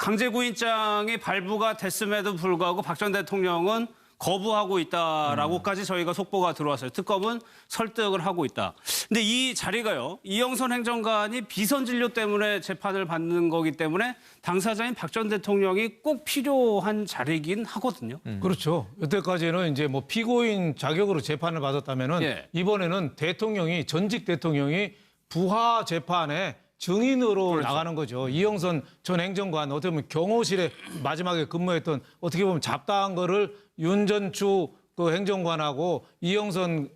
강제구인장이 발부가 됐음에도 불구하고 박 전 대통령은 거부하고 있다라고까지 저희가 속보가 들어왔어요. 특검은 설득을 하고 있다. 근데 이 자리가요. 이영선 행정관이 비선 진료 때문에 재판을 받는 거기 때문에 당사자인 박 전 대통령이 꼭 필요한 자리이긴 하거든요. 그렇죠. 여태까지는 이제 뭐 피고인 자격으로 재판을 받았다면은 예. 이번에는 대통령이 전직 대통령이 부하 재판에 증인으로 그렇죠. 나가는 거죠. 이영선 전 행정관 어떻게 보면 경호실에 마지막에 근무했던 어떻게 보면 잡다한 거를 윤전추 그 행정관하고 이영선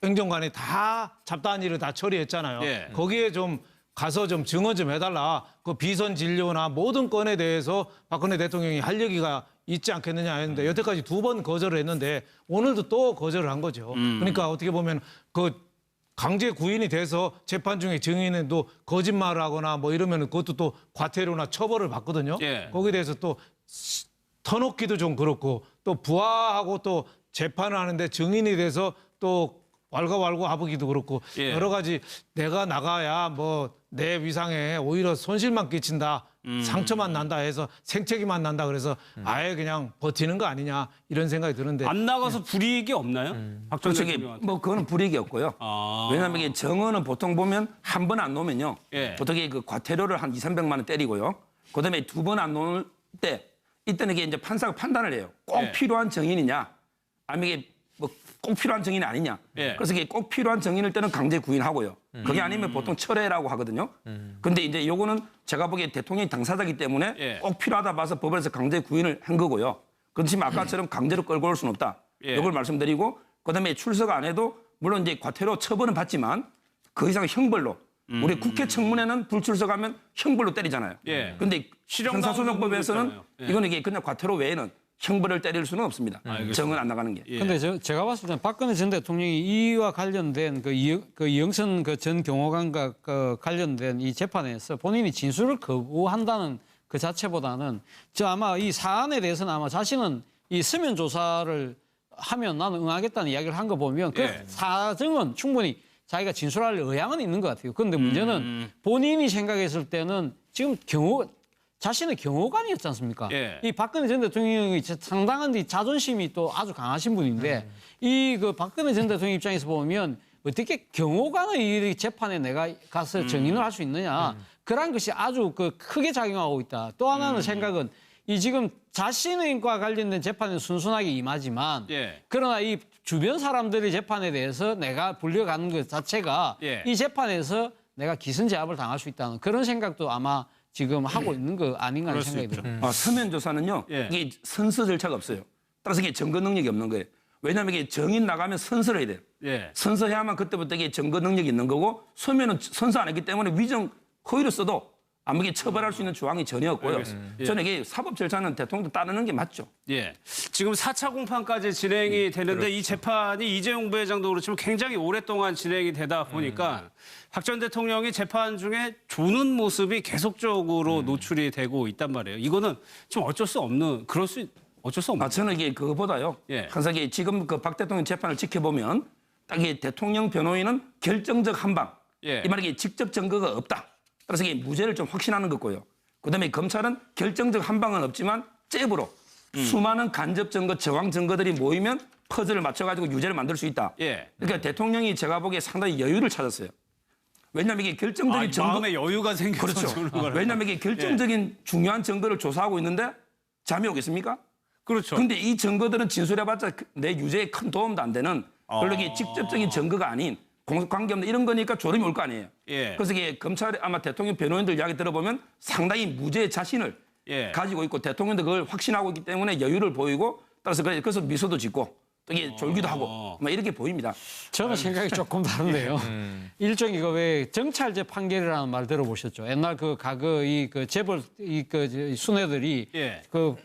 행정관이 다 잡다한 일을 다 처리했잖아요. 예. 거기에 좀 가서 좀 증언 좀 해달라. 그 비선 진료나 모든 건에 대해서 박근혜 대통령이 할 얘기가 있지 않겠느냐 했는데 여태까지 2번 거절을 했는데 오늘도 또 거절을 한 거죠. 그러니까 어떻게 보면 그 강제 구인이 돼서 재판 중에 증인도 거짓말을 하거나 뭐 이러면 그것도 또 과태료나 처벌을 받거든요. 예. 거기에 대해서 또 터놓기도 좀 그렇고 또 부하하고 또 재판을 하는데 증인이 돼서 또 왈가왈부하기도 그렇고 예. 여러 가지 내가 나가야 뭐 내 위상에 오히려 손실만 끼친다. 상처만 난다 해서 생채기만 난다 그래서 아예 그냥 버티는 거 아니냐 이런 생각이 드는데 안 나가서 불이익이 없나요? 박 전 솔직히 대통령한테. 뭐 그거는 불이익이 없고요. 아. 왜냐하면 이게 정언은 보통 보면 한 번 안 놓으면요. 예. 보통 그 과태료를 한 2, 300만 원 때리고요. 그다음에 2번 안 놓을 때 이때는 이게 이제 판사가 판단을 해요. 꼭 예. 필요한 증인이냐 아니면 이게 뭐 꼭 필요한 증인이 아니냐. 예. 그래서 이게 꼭 필요한 증인일 때는 강제 구인하고요. 그게 아니면 보통 철회라고 하거든요. 근데 이제 요거는 제가 보기에 대통령이 당사자이기 때문에 예. 꼭 필요하다 봐서 법원에서 강제 구인을 한 거고요. 그렇지만 아까처럼 강제로 끌고 올 수는 없다. 예. 이걸 말씀드리고 그다음에 출석 안 해도 물론 이제 과태료 처벌은 받지만 그 이상 형벌로 우리 국회 청문회는 불출석하면 형벌로 때리잖아요. 예. 근데 실형당하는 형사소송법에서는 부분도 있잖아요. 예. 이거는 이게 그냥 과태료 외에는 형벌을 때릴 수는 없습니다. 알겠습니다. 정은 안 나가는 게. 예. 근데 제가 봤을 때는 박근혜 전 대통령이 이와 관련된 그 이영선 그 전 경호관과 그 관련된 이 재판에서 본인이 진술을 거부한다는 그 자체보다는 저 아마 이 사안에 대해서는 아마 자신은 이 서면 조사를 하면 나는 응하겠다는 이야기를 한 거 보면 그 예. 사정은 충분히 자기가 진술할 의향은 있는 것 같아요. 그런데 문제는 본인이 생각했을 때는 지금 자신의 경호관이었지 않습니까? 예. 이 박근혜 전 대통령이 상당한 자존심이 또 아주 강하신 분인데 이 그 박근혜 전 대통령 입장에서 보면 어떻게 경호관의 이 재판에 내가 가서 증인을 할 수 있느냐 그런 것이 아주 그 크게 작용하고 있다. 또 하나는 생각은 이 지금 자신과 관련된 재판은 순순하게 임하지만 예. 그러나 이 주변 사람들의 재판에 대해서 내가 불려가는 것 자체가 예. 이 재판에서 내가 기선제압을 당할 수 있다는 그런 생각도 아마 지금 하고 있는 거 아닌가 하는 그럴 수 생각이 있죠. 들어요. 서면 조사는요. 예. 이게 선서 절차가 없어요. 따라서 이게 증거 능력이 없는 거예요. 왜냐하면 이게 정인 나가면 선서를 해야 돼요. 예. 선서해야만 그때부터 이게 증거 능력이 있는 거고 서면은 선서 안 했기 때문에 위정 허위를 써도 아무게 처벌할 수 있는 조항이 전혀 없고요. 예. 저는 이게 사법 절차는 대통령도 따르는 게 맞죠. 예. 지금 4차 공판까지 진행이 되는데 이 재판이 이재용 부회장도 그렇지만 굉장히 오랫동안 진행이 되다 보니까 박 전 대통령이 재판 중에 조는 모습이 계속적으로 노출이 되고 있단 말이에요. 이거는 좀 어쩔 수 없는 어쩔 수 없는. 저는 이게 그거보다요. 예. 항상 이게 지금 그 박 대통령 재판을 지켜보면 딱 이게 대통령 변호인은 결정적 한방. 예. 이 말이 이게 직접 증거가 없다. 따라서 이게 무죄를 좀 확신하는 거고요. 그다음에 검찰은 결정적 한방은 없지만 잽으로 수많은 간접 증거, 저항 증거들이 모이면 퍼즐을 맞춰가지고 유죄를 만들 수 있다. 예. 그러니까 대통령이 제가 보기에 상당히 여유를 찾았어요. 왜냐하면 이게 결정적인 증거. 마음에 여유가 생겨서 그렇죠. 주는 거라서. 왜냐하면 이게 결정적인 중요한 증거를 조사하고 있는데 잠이 오겠습니까? 그렇죠. 근데 이 증거들은 진술해봤자 내 유죄에 큰 도움도 안 되는 별로 이게 직접적인 증거가 아닌 공소관계 없는 이런 거니까 졸음이 올 거 아니에요. 예. 그래서 이게 검찰 아마 대통령 변호인들 이야기 들어보면 상당히 무죄 자신을 예. 가지고 있고 대통령도 그걸 확신하고 있기 때문에 여유를 보이고 따라서 그래서 미소도 짓고 또 이게 졸기도 하고 막 이렇게 보입니다. 저는 생각이 조금 다른데요. 일종의 왜 정찰제 판결이라는 말 들어보셨죠? 옛날 그 과거 그 재벌 그 순회들이 예. 그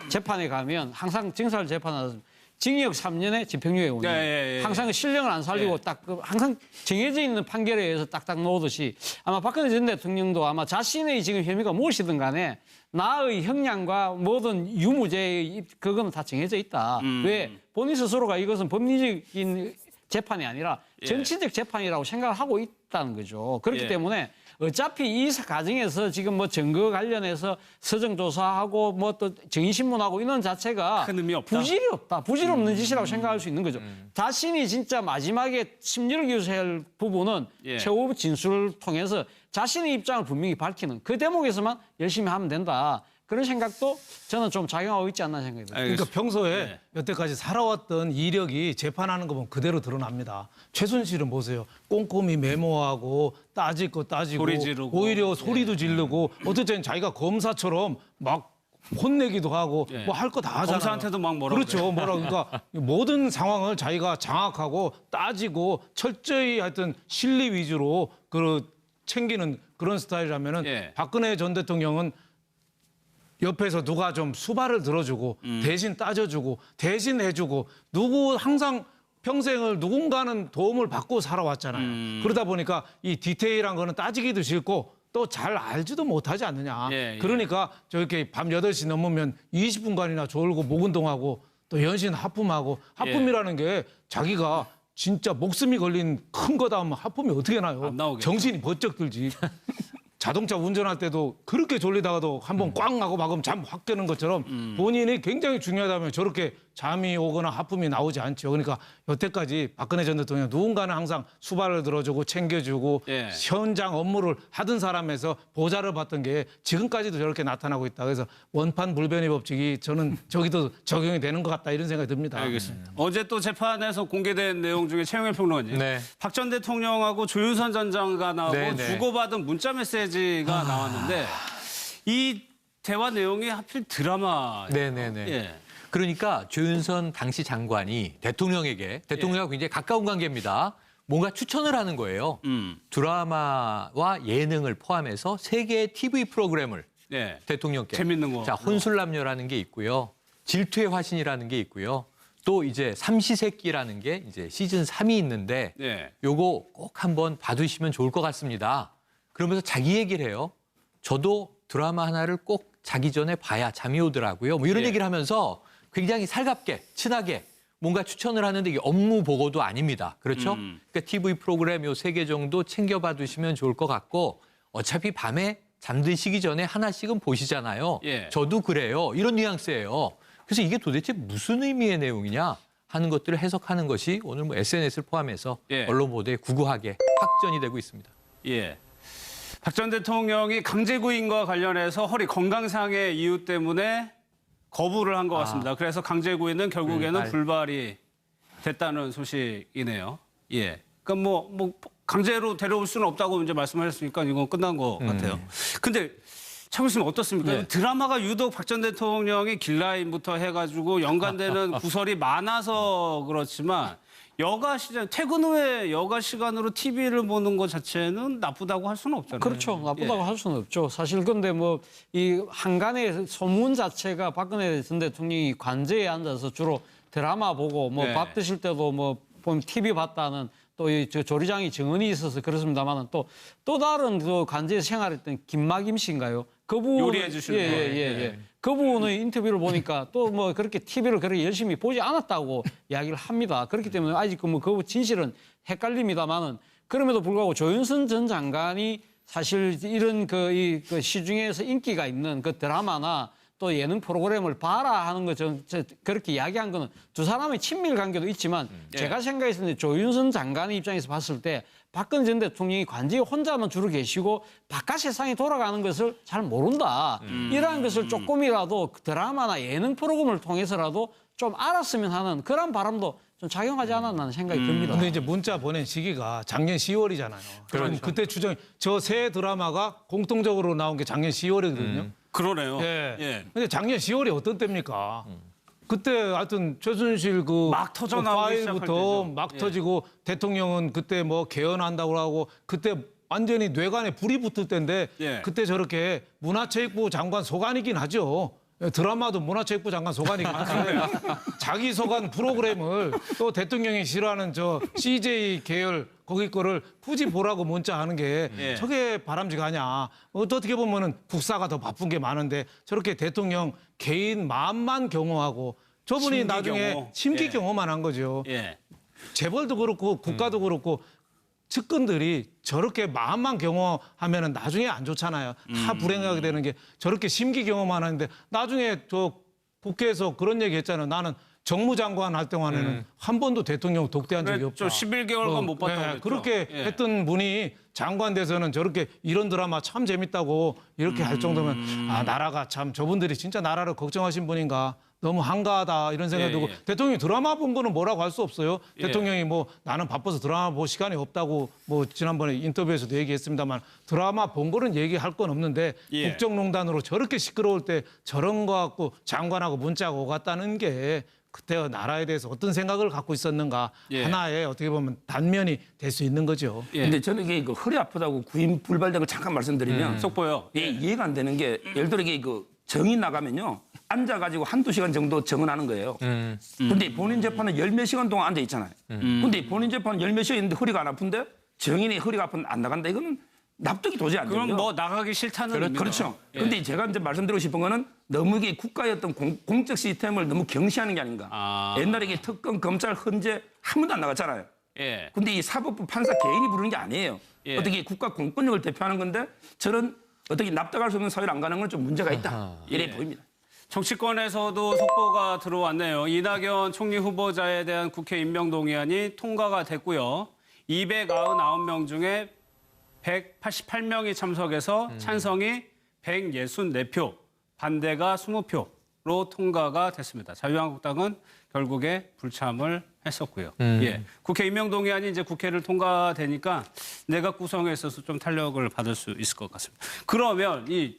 재판에 가면 항상 증설 재판하서 징역 3년에 집행유예 5년. 예. 항상 신령을 안 살리고 예. 딱 항상 정해져 있는 판결에 의해서 딱딱 놓듯이 아마 박근혜 전 대통령도 아마 자신의 지금 혐의가 무엇이든 간에 나의 형량과 모든 유무죄의 그거는 다 정해져 있다. 왜? 본인 스스로가 이것은 법리적인 재판이 아니라 정치적 재판이라고 생각을 하고 있다는 거죠. 그렇기 예. 때문에 어차피 이 과정에서 지금 뭐 증거 관련해서 서정 조사하고 뭐 또 정의신문하고 이런 자체가 큰 의미 없다. 부질이 없다. 부질 없는 짓이라고 생각할 수 있는 거죠. 자신이 진짜 마지막에 심리를 기울여야 부분은 예. 최후 진술을 통해서 자신의 입장을 분명히 밝히는 그 대목에서만 열심히 하면 된다. 그런 생각도 저는 좀 작용하고 있지 않나 생각이 듭니다. 그러니까 평소에 네. 여태까지 살아왔던 이력이 재판하는 거 보면 그대로 드러납니다. 최순실은 보세요. 꼼꼼히 메모하고 따지고 소리 지르고. 오히려 소리도 지르고 어떨 때는 자기가 검사처럼 막 혼내기도 하고 예. 뭐 할 거 다 하잖아요. 검사한테도 막 뭐라고 그렇죠. 뭐라 그러니까 모든 상황을 자기가 장악하고 따지고 철저히 하여튼 실리 위주로 챙기는 그런 스타일이라면은 예. 박근혜 전 대통령은 옆에서 누가 좀 수발을 들어주고 대신 따져주고 대신 해주고 항상 평생을 누군가는 도움을 받고 살아왔잖아요. 그러다 보니까 이 디테일한 거는 따지기도 싫고 또 잘 알지도 못하지 않느냐. 예, 예. 그러니까 저렇게 밤 8시 넘으면 20분간이나 졸고 목 운동하고 또 연신 하품하고 하품이라는 게 자기가 진짜 목숨이 걸린 큰 거다 하면 하품이 어떻게 나요? 안 나오겠죠. 정신이 번쩍 들지. 자동차 운전할 때도 그렇게 졸리다가도 한번 꽝 하고 막으면 잠 확 깨는 것처럼 본인이 굉장히 중요하다면 저렇게 잠이 오거나 하품이 나오지 않죠. 그러니까 여태까지 박근혜 전 대통령 누군가는 항상 수발을 들어주고 챙겨주고 예. 현장 업무를 하던 사람에서 보좌를 받던 게 지금까지도 저렇게 나타나고 있다. 그래서 원판 불변의 법칙이 저는 저기도 적용이 되는 것 같다 이런 생각이 듭니다. 알겠습니다. 어제 또 재판에서 공개된 내용 중에 최영일 평론가님, 네. 박 전 대통령하고 조윤선 전 장관하고 네, 네. 주고받은 문자 메시지가 나왔는데 이 대화 내용이 하필 드라마. 네네네. 예. 그러니까 조윤선 당시 장관이 대통령하고 굉장히 가까운 관계입니다. 뭔가 추천을 하는 거예요. 드라마와 예능을 포함해서 세 개의 TV 프로그램을 예. 대통령께. 재밌는 거. 자, 혼술남녀라는 게 있고요. 질투의 화신이라는 게 있고요. 또 이제 삼시세끼라는 게 이제 시즌 3이 있는데 예. 요거 꼭 한번 봐두시면 좋을 것 같습니다. 그러면서 자기 얘기를 해요. 저도 드라마 하나를 꼭 자기 전에 봐야 잠이 오더라고요. 뭐 이런 예. 얘기를 하면서 굉장히 살갑게, 친하게 뭔가 추천을 하는데 이게 업무 보고도 아닙니다. 그렇죠? 그러니까 TV 프로그램 요 3개 정도 챙겨봐 두시면 좋을 것 같고 어차피 밤에 잠드시기 전에 하나씩은 보시잖아요. 예. 저도 그래요. 이런 뉘앙스예요. 그래서 이게 도대체 무슨 의미의 내용이냐 하는 것들을 해석하는 것이 오늘 뭐 SNS를 포함해서 예. 언론 보도에 구구하게 확전이 되고 있습니다. 예. 박 전 대통령이 강제구인과 관련해서 허리 건강상의 이유 때문에 거부를 한 것 같습니다. 그래서 강제구인은 결국에는 불발이 됐다는 소식이네요. 예. 그러니까 뭐 강제로 데려올 수는 없다고 이제 말씀하셨으니까 이건 끝난 것 같아요. 근데 차 교수님 어떻습니까? 네. 드라마가 유독 박 전 대통령이 길라인부터 해가지고 연관되는 구설이 많아서 그렇지만 여가 시간, 퇴근 후에 여가 시간으로 TV를 보는 것 자체는 나쁘다고 할 수는 없잖아요. 그렇죠. 나쁘다고 할 수는 없죠. 사실 근데 뭐 이 한간의 소문 자체가 박근혜 전 대통령이 관저에 앉아서 주로 드라마 보고 뭐 네. 밥 드실 때도 뭐 보면 TV 봤다는 또 이 조리장이 증언이 있어서 그렇습니다만은 또 다른 그 관저에서 생활했던 김마김 씨인가요? 그 부분 요리해 주시는 분. 예. 그 부분의 인터뷰를 보니까 또 뭐 그렇게 TV를 그렇게 열심히 보지 않았다고 이야기를 합니다. 그렇기 때문에 아직 그 진실은 헷갈립니다만은 그럼에도 불구하고 조윤선 전 장관이 사실 이런 그 시중에서 인기가 있는 그 드라마나 또 예능 프로그램을 봐라 하는 거 그렇게 이야기한 거는 두 사람의 친밀 관계도 있지만 제가 생각했을 때 조윤선 장관의 입장에서 봤을 때 박근혜 전 대통령이 관저에 혼자만 주로 계시고 바깥 세상이 돌아가는 것을 잘 모른다. 이러한 것을 조금이라도 드라마나 예능 프로그램을 통해서라도 좀 알았으면 하는 그런 바람도 좀 작용하지 않았나 하는 생각이 듭니다. 근데 이제 문자 보낸 시기가 작년 10월이잖아요. 그럼 그때 저 새 드라마가 공통적으로 나온 게 작년 10월이거든요. 그러네요. 예. 예. 근데 작년 10월이 어떤 때입니까? 그때 하여튼 최순실 막 터져 나오기 시작할 파일부터 때죠. 막 예. 터지고 대통령은 그때 뭐 개헌한다고 하고 그때 완전히 뇌관에 불이 붙을 때인데 예. 그때 저렇게 문화체육부 장관 소관이긴 하죠. 드라마도 문화체육부 장관 소관이긴 한데 자기 소관 프로그램을 또 대통령이 싫어하는 저 CJ 계열 거기 거를 굳이 보라고 문자하는 게 예. 저게 바람직하냐. 어떻게 보면은 국사가 더 바쁜 게 많은데 저렇게 대통령 개인 마음만 경호하고 저분이 심기 나중에 경호. 심기 예. 경호만 한 거죠. 예. 재벌도 그렇고 국가도 그렇고 측근들이 저렇게 마음만 경험하면은 나중에 안 좋잖아요. 다 불행하게 되는 게 저렇게 심기 경험만 하는데 나중에 저 국회에서 그런 얘기 했잖아요. 나는 정무장관 할 동안에는 한 번도 대통령 독대한 적이 없다. 11개월간 못 봤다고 그랬죠. 그렇게 예. 했던 분이 장관 돼서는 저렇게 이런 드라마 참 재밌다고 이렇게 할 정도면 아 나라가 참 저분들이 진짜 나라를 걱정하신 분인가 너무 한가하다 이런 생각이 들고 예. 대통령이 드라마 본 거는 뭐라고 할 수 없어요. 예. 대통령이 뭐 나는 바빠서 드라마 볼 시간이 없다고 뭐 지난번에 인터뷰에서도 얘기했습니다만 드라마 본 거는 얘기할 건 없는데 예. 국정농단으로 저렇게 시끄러울 때 저런 거 갖고 장관하고 문자가 오갔다는 게 그때 나라에 대해서 어떤 생각을 갖고 있었는가 예. 하나의 어떻게 보면 단면이 될 수 있는 거죠. 예. 근데 저는 이게 그 허리 아프다고 구인 불발된 걸 잠깐 말씀드리면 속보요. 예, 이해가 안 되는 게 예를 들어 이게 그 정이 나가면요. 앉아가지고 한두 시간 정도 정언하는 거예요. 근데 본인 재판은 열 몇 시간 동안 앉아 있잖아요. 근데 본인 재판은 열 몇 시간 있는데 허리가 안 아픈데 정인이 허리가 아픈데 안 나간다. 이거는 납득이 도저히 안 돼요. 그럼 뭐 나가기 싫다는 의미네요. 그렇죠. 예. 근데 제가 이제 말씀드리고 싶은 거는 너무 이게 국가의 어떤 공적 시스템을 너무 경시하는 게 아닌가. 아. 옛날에 이게 특검, 검찰, 헌재 한 번도 안 나갔잖아요. 예. 근데 이 사법부 판사 개인이 부르는 게 아니에요. 예. 어떻게 국가 공권력을 대표하는 건데 저런 어떻게 납득할 수 없는 사회를 안 가는 건 좀 문제가 있다. 이래 보입니다. 정치권에서도 속보가 들어왔네요. 이낙연 총리 후보자에 대한 국회 임명 동의안이 통과가 됐고요. 299명 중에 188명이 참석해서 찬성이 164표, 반대가 20표로 통과가 됐습니다. 자유한국당은 결국에 불참을 했었고요. 예. 국회 임명 동의안이 이제 국회를 통과되니까 내각 구성에 있어서 좀 탄력을 받을 수 있을 것 같습니다. 그러면 이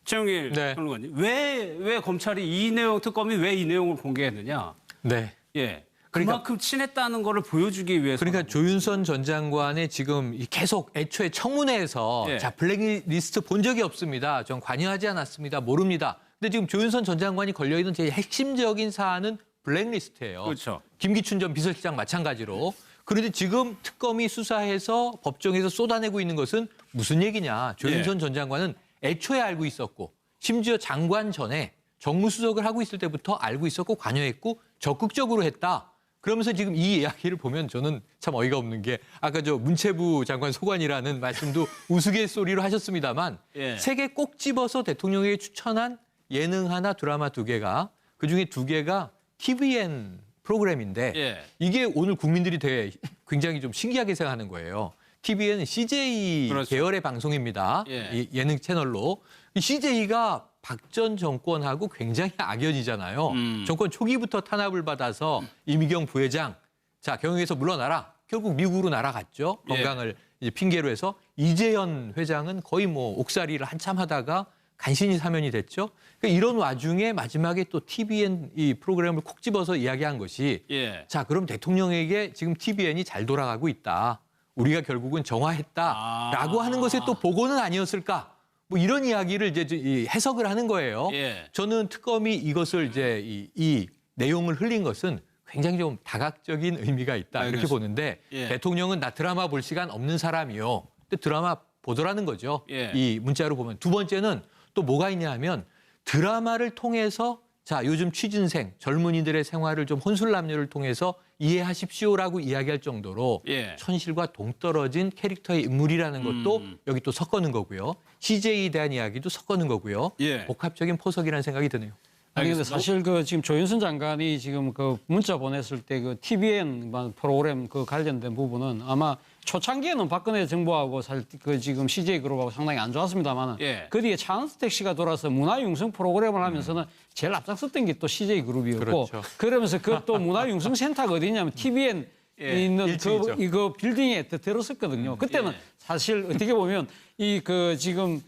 최영일 네. 평론가님, 왜 검찰이 이 내용, 특검이 왜 이 내용을 공개했느냐? 네. 예. 그러니까- 그만큼 친했다는 거를 보여주기 위해서. 그러니까 조윤선 전 장관의 지금 계속 애초에 청문회에서 예. 자 블랙리스트 본 적이 없습니다. 전 관여하지 않았습니다. 모릅니다. 근데 지금 조윤선 전 장관이 걸려있는 제일 핵심적인 사안은 블랙리스트예요. 그렇죠. 김기춘 전 비서실장 마찬가지로. 그런데 지금 특검이 수사해서 법정에서 쏟아내고 있는 것은 무슨 얘기냐. 조윤선 전 장관은 애초에 알고 있었고 심지어 장관 전에 정무수석을 하고 있을 때부터 알고 있었고 관여했고 적극적으로 했다. 그러면서 지금 이 이야기를 보면 저는 참 어이가 없는 게 아까 저 문체부 장관 소관이라는 말씀도 우스갯소리로 하셨습니다만 예. 세 개 꼭 집어서 대통령에게 추천한 예능 하나 드라마 2개가 그중에 2개가 TVN 프로그램인데 예. 이게 오늘 국민들이 되게 굉장히 좀 신기하게 생각하는 거예요. TVN은 CJ 그렇죠. 계열의 방송입니다. 예. 이 예능 채널로. CJ가 박 전 정권하고 굉장히 악연이잖아요. 정권 초기부터 탄압을 받아서 이미경 부회장, 자 경영에서 물러나라. 결국 미국으로 날아갔죠. 예. 건강을 이제 핑계로 해서 이재현 회장은 거의 뭐 옥살이를 한참 하다가 간신히 사면이 됐죠. 그러니까 이런 와중에 마지막에 또 TVN 이 프로그램을 콕 집어서 이야기한 것이 예. 자 그럼 대통령에게 지금 TVN이 잘 돌아가고 있다. 우리가 결국은 정화했다라고 하는 것에 또 보고는 아니었을까? 뭐 이런 이야기를 이제 이 해석을 하는 거예요. 예. 저는 특검이 이것을 이제 이 내용을 흘린 것은 굉장히 좀 다각적인 의미가 있다 이렇게 알겠습니다. 보는데 예. 대통령은 나 드라마 볼 시간 없는 사람이요. 근데 드라마 보더라는 거죠. 예. 이 문자로 보면 두 번째는 또 뭐가 있냐 하면 드라마를 통해서 자 요즘 취준생 젊은이들의 생활을 좀 혼술남녀를 통해서 이해하십시오라고 이야기할 정도로 예. 현실과 동떨어진 캐릭터의 인물이라는 것도 여기 또 섞어는 거고요. CJ에 대한 이야기도 섞어는 거고요. 예. 복합적인 포석이라는 생각이 드네요. 아니 근데 알겠습니다. 사실 그 지금 조윤선 장관이 지금 그 문자 보냈을 때 그 TVN 프로그램 그 관련된 부분은 아마 초창기에는 박근혜 정부하고 그 지금 CJ 그룹하고 상당히 안 좋았습니다만은 예. 그 뒤에 차은택 씨가 돌아서 문화융성 프로그램을 하면서는 제일 앞장섰던 게 또 CJ 그룹이었고 그렇죠. 그러면서 그 또 문화융성 센터가 어디냐면 TVN 예, 있는 일층이죠. 이거 빌딩에 들었었거든요. 그때는 예. 사실 어떻게 보면 이 그 지금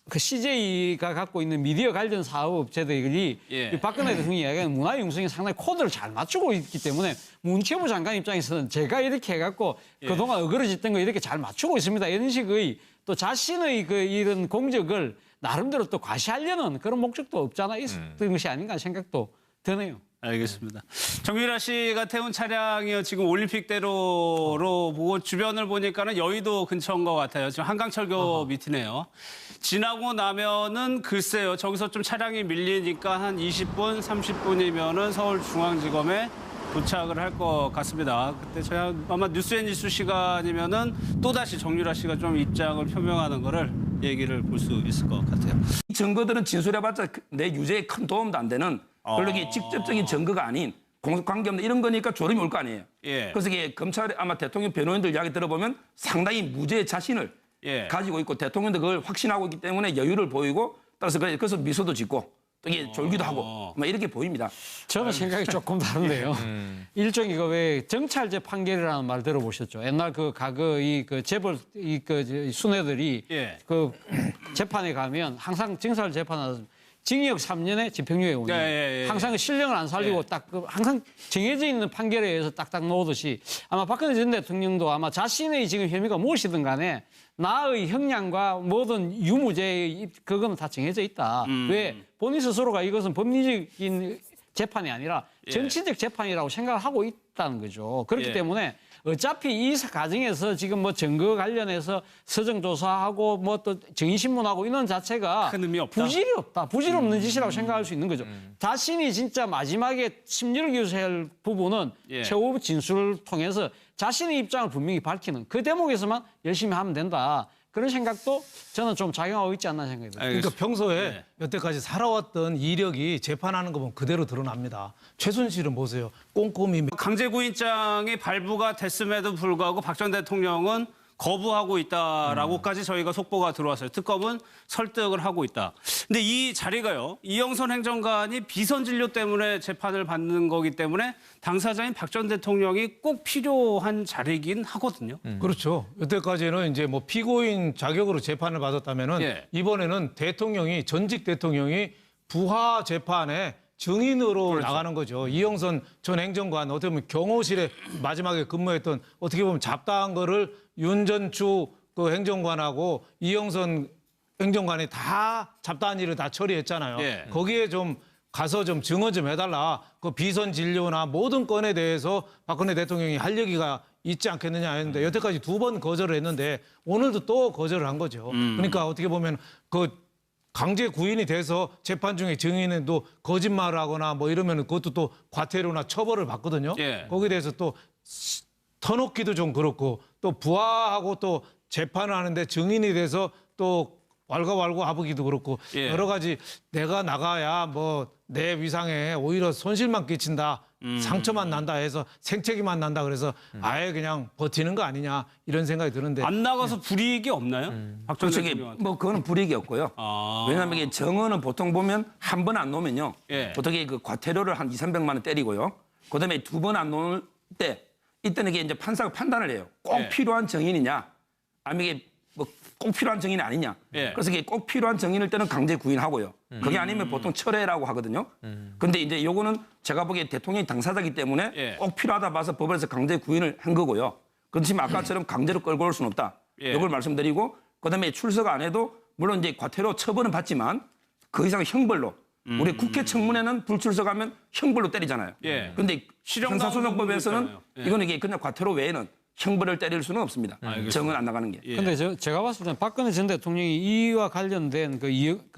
그 CJ가 갖고 있는 미디어 관련 사업업체들이 예. 이 박근혜 대통령이 이야기하는 문화융성에 상당히 코드를 잘 맞추고 있기 때문에 문체부 장관 입장에서는 제가 이렇게 해갖고 그동안 어그러졌던 거 이렇게 잘 맞추고 있습니다. 이런 식의 또 자신의 그 이런 공적을 나름대로 또 과시하려는 그런 목적도 없잖아 있었던 것이 아닌가 생각도 드네요. 알겠습니다. 정유라 씨가 태운 차량이 지금 올림픽대로로 보고 주변을 보니까는 여의도 근처인 것 같아요. 지금 한강철교 밑이네요. 지나고 나면은 글쎄요. 저기서 좀 차량이 밀리니까 한 20분, 30분이면은 서울중앙지검에 도착을 할 것 같습니다. 그때 제가 아마 뉴스앤이슈 시간이면은 또다시 정유라 씨가 좀 입장을 표명하는 거를 얘기를 볼 수 있을 것 같아요. 이 증거들은 진술해봤자 내 유죄에 큰 도움도 안 되는 별로 이게 직접적인 증거가 아닌 공소관계없는 이런 거니까 졸음이 올 거 아니에요. 예. 그래서 이게 검찰 아마 대통령 변호인들 이야기 들어보면 상당히 무죄 자신을 예. 가지고 있고 대통령도 그걸 확신하고 있기 때문에 여유를 보이고 따라서 그래서 미소도 짓고 또 이게 졸기도 하고 막 이렇게 보입니다. 저는 생각이 조금 다른데요. 일종의 왜 정찰제 판결이라는 말 들어보셨죠? 옛날 그 과거 그 재벌 순회들이 예. 그 재판에 가면 항상 증설 재판하서 징역 3년에 집행유예 5년. 예. 항상 그 신령을 안 살리고 딱 항상 정해져 있는 판결에 의해서 딱딱 놓듯이 아마 박근혜 전 대통령도 아마 자신의 지금 혐의가 무엇이든 간에 나의 형량과 모든 유무죄의 그거는 다 정해져 있다. 왜 본인 스스로가 이것은 법리적인 재판이 아니라 정치적 재판이라고 생각을 하고 있다는 거죠. 그렇기 예. 때문에 어차피 이 과정에서 지금 뭐 증거 관련해서 서정 조사하고 뭐 또 증인신문하고 이런 자체가 큰 의미 없다. 부질이 없다. 부질 없는 짓이라고 생각할 수 있는 거죠. 자신이 진짜 마지막에 심리를 기소할 부분은 예. 최후 진술을 통해서 자신의 입장을 분명히 밝히는 그 대목에서만 열심히 하면 된다. 그런 생각도 저는 좀 작용하고 있지 않나 생각이 듭니다. 그러니까 평소에 네. 여태까지 살아왔던 이력이 재판하는 거 보면 그대로 드러납니다. 최순실은 보세요. 꼼꼼히 강제구인장이 발부가 됐음에도 불구하고 박 전 대통령은 거부하고 있다라고까지 저희가 속보가 들어왔어요. 특검은 설득을 하고 있다. 근데 이 자리가요. 이영선 행정관이 비선 진료 때문에 재판을 받는 거기 때문에 당사자인 박 전 대통령이 꼭 필요한 자리이긴 하거든요. 그렇죠. 여태까지는 이제 뭐 피고인 자격으로 재판을 받았다면은 예. 이번에는 대통령이 전직 대통령이 부하 재판에 증인으로 나가는 거죠. 이영선 전 행정관 어떻게 보면 경호실에 마지막에 근무했던 어떻게 보면 잡다한 거를 윤전추 그 행정관하고 이영선 행정관이 다 잡다한 일을 다 처리했잖아요. 예. 거기에 좀 가서 좀 증언 좀 해달라. 그 비선 진료나 모든 건에 대해서 박근혜 대통령이 할 얘기가 있지 않겠느냐 했는데 여태까지 2번 거절을 했는데 오늘도 또 거절을 한 거죠. 그러니까 어떻게 보면 그 강제 구인이 돼서 재판 중에 증인도 거짓말을 하거나 뭐 이러면 그것도 또 과태료나 처벌을 받거든요. 예. 거기에 대해서 또 터놓기도 좀 그렇고 또 부하하고 또 재판을 하는데 증인이 돼서 또 왈가왈부하기도 그렇고 예. 여러 가지 내가 나가야 뭐 내 위상에 오히려 손실만 끼친다. 상처만 난다 해서 생채기만 난다 그래서 아예 그냥 버티는 거 아니냐 이런 생각이 드는데 안 나가서 불이익이 없나요? 박 전 그렇죠. 이게 대통령한테. 뭐 그거는 불이익이 없고요. 아. 왜냐하면 이게 정언은 보통 보면 한 번 안 놓으면요. 예. 보통 그 과태료를 한 200~300만 원 때리고요. 그다음에 2번 안 놓을 때 이때는 이게 이제 판사가 판단을 해요. 꼭 예. 필요한 필요한 증인이냐 아니면 이게 뭐 꼭 필요한 증인이 아니냐. 예. 그래서 이게 꼭 필요한 증인일 때는 강제 구인하고요. 그게 아니면 보통 철회라고 하거든요. 근데 이제 요거는 제가 보기에 대통령이 당사자이기 때문에 예. 꼭 필요하다 봐서 법원에서 강제 구인을 한 거고요. 그렇지만 아까처럼 강제로 끌고 올 수는 없다. 예. 이걸 말씀드리고 그다음에 출석 안 해도 물론 이제 과태료 처벌은 받지만 그 이상 형벌로 우리 국회 청문회는 불출석하면 형벌로 때리잖아요. 예. 근데 실형당하는 형사소송법에서는 부분도 있잖아요. 예. 이거는 이게 그냥 과태료 외에는 형벌을 때릴 수는 없습니다. 정은 안 나가는 게. 예. 근데 제가 봤을 때는 박근혜 전 대통령이 이와 관련된 그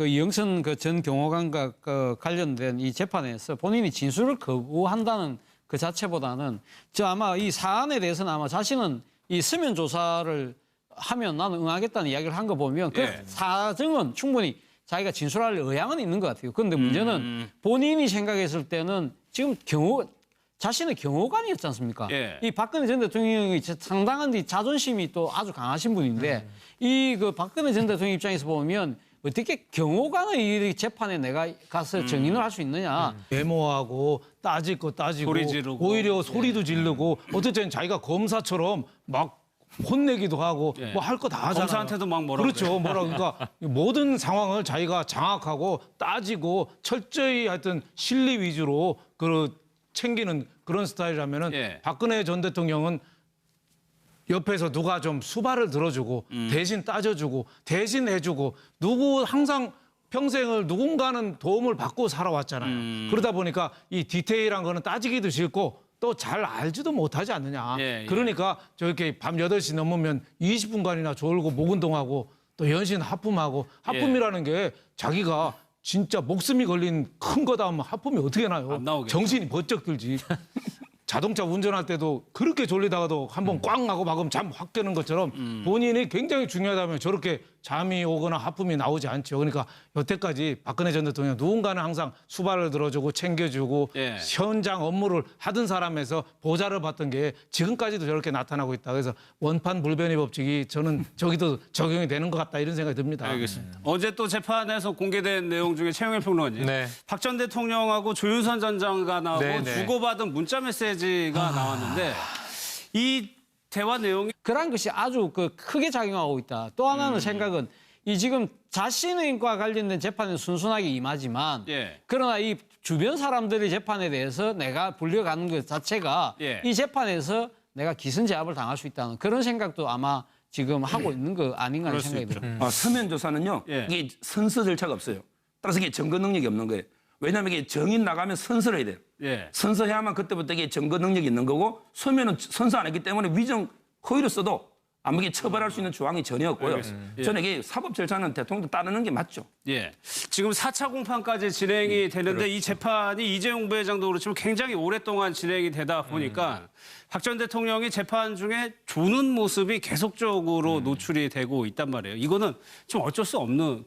이영선 그 전 경호관과 그 관련된 이 재판에서 본인이 진술을 거부한다는 그 자체보다는 저 아마 이 사안에 대해서는 아마 자신은 이 서면 조사를 하면 나는 응하겠다는 이야기를 한 거 보면 그 예. 사정은 충분히 자기가 진술할 의향은 있는 것 같아요. 그런데 문제는 본인이 생각했을 때는 지금 자신의 경호관이었지 않습니까? 예. 이 박근혜 전 대통령이 상당한 자존심이 또 아주 강하신 분인데 이 그 박근혜 전 대통령 입장에서 보면 어떻게 경호관의 이 재판에 내가 가서 증인을 할 수 있느냐? 메모하고 따질 거 따지고 소리 지르고. 오히려 소리도 지르고 어떨 때는 자기가 검사처럼 막 혼내기도 하고 예. 뭐 할 거 다 하잖아요. 검사한테도 막 뭐라고 그렇죠. 뭐라 그러니까 모든 상황을 자기가 장악하고 따지고 철저히 하여튼 실리 위주로 챙기는 그런 스타일이라면은 예. 박근혜 전 대통령은 옆에서 누가 좀 수발을 들어주고 대신 따져주고 대신 해주고 항상 평생을 누군가는 도움을 받고 살아왔잖아요. 그러다 보니까 이 디테일한 거는 따지기도 싫고 또 잘 알지도 못하지 않느냐. 예, 예. 그러니까 저렇게 밤 8시 넘으면 20분간이나 졸고 목 운동하고 또 연신 하품하고 하품이라는 게 자기가 진짜 목숨이 걸린 큰 거다 하면 하품이 어떻게 나요? 안 나오겠죠. 정신이 번쩍 들지. 자동차 운전할 때도 그렇게 졸리다가도 한번 꽝 하고 막으면 잠 확 깨는 것처럼 본인이 굉장히 중요하다면 저렇게 잠이 오거나 하품이 나오지 않죠. 그러니까 여태까지 박근혜 전 대통령 누군가는 항상 수발을 들어주고 챙겨주고 예. 현장 업무를 하던 사람에서 보좌를 받던 게 지금까지도 저렇게 나타나고 있다. 그래서 원판 불변의 법칙이 저는 저기도 적용이 되는 것 같다 이런 생각이 듭니다. 알겠습니다. 어제 또 재판에서 공개된 내용 중에 최영일 평론가님, 네. 박 전 대통령하고 조윤선 전 장관하고 네, 네. 주고받은 문자 메시지가 나왔는데 이 대화 내용이 그런 것이 아주 크게 작용하고 있다. 또 하나는 생각은 이 지금 자신과 관련된 재판은 순순하게 임하지만 예. 그러나 이 주변 사람들의 재판에 대해서 내가 불려가는 것 자체가 예. 이 재판에서 내가 기선제압을 당할 수 있다는 그런 생각도 아마 지금 하고 있는 거 아닌가 하는 그럴 수 생각이 있죠. 들어요. 서면 조사는요. 예. 이게 선서 절차가 없어요. 따라서 이게 증거 능력이 없는 거예요. 왜냐하면 이게 정인 나가면 선서를 해야 돼요. 예. 선서해야만 그때부터 이게 증거 능력이 있는 거고 서면은 선서 안 했기 때문에 위정 허위를 써도 아무게 처벌할 수 있는 조항이 전혀 없고요. 알겠습니다. 예. 저는 이게 사법 절차는 대통령도 따르는 게 맞죠. 예. 지금 4차 공판까지 진행이 되는데 이 재판이 이재용 부회장도 그렇지만 굉장히 오랫동안 진행이 되다 보니까 박 전 대통령이 재판 중에 조는 모습이 계속적으로 노출이 되고 있단 말이에요. 이거는 좀 어쩔 수 없는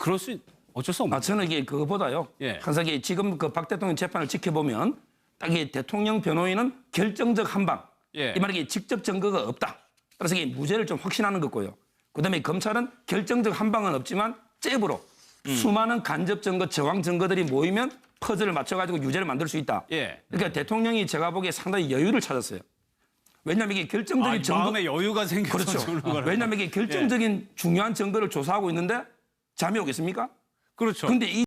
어쩔 수 없는. 저는 이게 그거보다요. 예. 항상 이게 지금 그 박 대통령 재판을 지켜보면 딱 이게 대통령 변호인은 결정적 한방. 예. 이 말이 이게 직접 증거가 없다. 따라서 이게 무죄를 좀 확신하는 거고요. 그다음에 검찰은 결정적 한방은 없지만 잽으로 수많은 간접 증거, 저항 증거들이 모이면 퍼즐을 맞춰가지고 유죄를 만들 수 있다. 예. 그러니까 대통령이 제가 보기에 상당히 여유를 찾았어요. 왜냐하면 이게 결정적인 증거. 마음에 여유가 생겨서 그렇죠. 주는 거라. 왜냐하면 이게 결정적인 중요한 증거를 조사하고 있는데 잠이 오겠습니까? 그렇죠. 근데 이